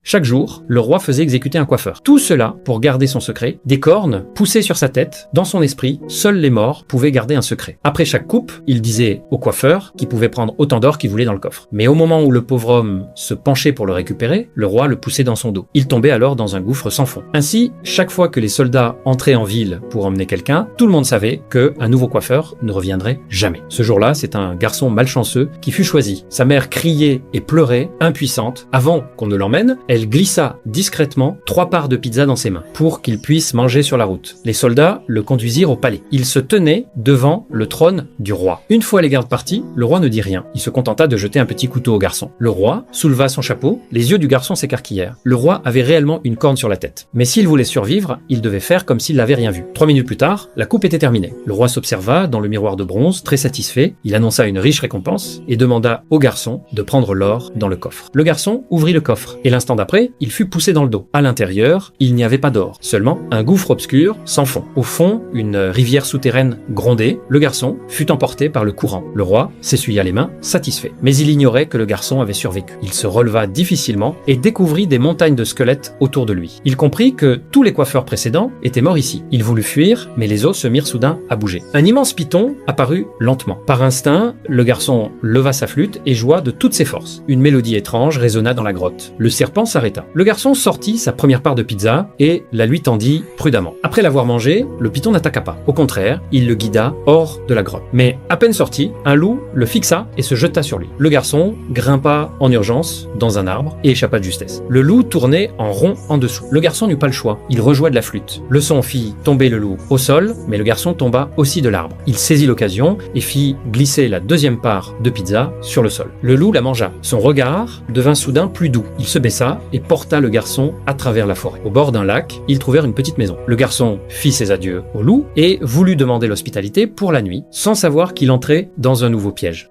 Chaque jour, le roi faisait exécuter un coiffeur. Tout cela pour garder son secret. Des cornes poussaient sur sa tête. Dans son esprit, seuls les morts pouvaient garder un secret. Après chaque coupe, il disait au coiffeur qu'il pouvait prendre autant d'or qu'il voulait dans le coffre. Mais au moment où le pauvre homme se penchait pour le récupérer, le roi le poussait dans son dos. Il tombait alors dans un gouffre sans fond. Ainsi, chaque fois que les soldats entraient en ville pour emmener quelqu'un, tout le monde savait qu'un nouveau coiffeur ne reviendrait jamais. Ce jour-là, c'est un garçon malchanceux qui fut choisi. Sa mère criait et pleurait, impuissante. Avant qu'on ne l'emmène, elle glissa discrètement 3 parts de pizza dans ses mains pour qu'il puisse manger sur la route. Les soldats le conduisirent au palais. Il se tenait devant le trône du roi. Une fois les gardes partis, le roi ne dit rien. Il se contenta de jeter un petit couteau au garçon. Le roi souleva son chapeau, les yeux du garçon s'écarquillèrent. Le roi avait réellement une corne sur la tête. Mais s'il voulait survivre, il devait faire comme s'il n'avait rien vu. 3 minutes plus tard, la coupe était terminée. Le roi s'observa dans le miroir de bronze, très satisfait. Il annonça une riche récompense et demanda au garçon de prendre l'or dans le coffre. Le garçon ouvrit le coffre et l'instant d'après, il fut poussé dans le dos. À l'intérieur, il n'y avait pas d'or, seulement un gouffre obscur sans fond. Au fond, une rivière souterraine grondait. Le garçon fut emporté par le courant. Le roi s'essuya les mains, satisfait. Mais il ignorait que le garçon avait survécu. Il se releva difficilement et découvrit des montagnes de squelettes autour de lui. Il comprit que tous les coiffeurs précédents étaient morts ici. Il voulut fuir, mais les os se mirent soudain à bouger. Un immense python apparut lentement. Par instinct, le garçon leva sa flûte et joua de toutes ses forces. Une mélodie étrange résonna dans la grotte. Le serpent s'arrêta. Le garçon sortit sa première part de pizza et la lui tendit prudemment. Après l'avoir mangé, le python n'attaqua pas. Au contraire, il le guida hors de la grotte. Mais à peine sorti, un loup le fixa et se jeta sur lui. Le garçon grimpa en urgence dans un arbre et échappa de justesse. Le loup tournait en rond en dessous. Le garçon n'eut pas le choix. Il rejoua de la flûte. Le son fit tomber le loup au sol, mais le garçon tomba aussi de l'arbre. Il saisit l'occasion et fit glisser la deuxième part de pizza sur le sol. Le loup la mangea. Son regard devint soudain plus doux. Il se baissa et porta le garçon à travers la forêt. Au bord d'un lac, ils trouvèrent une petite maison. Le garçon fit ses adieux au loup et voulut demander l'hospitalité pour la nuit, sans savoir qu'il entrait dans un nouveau piège.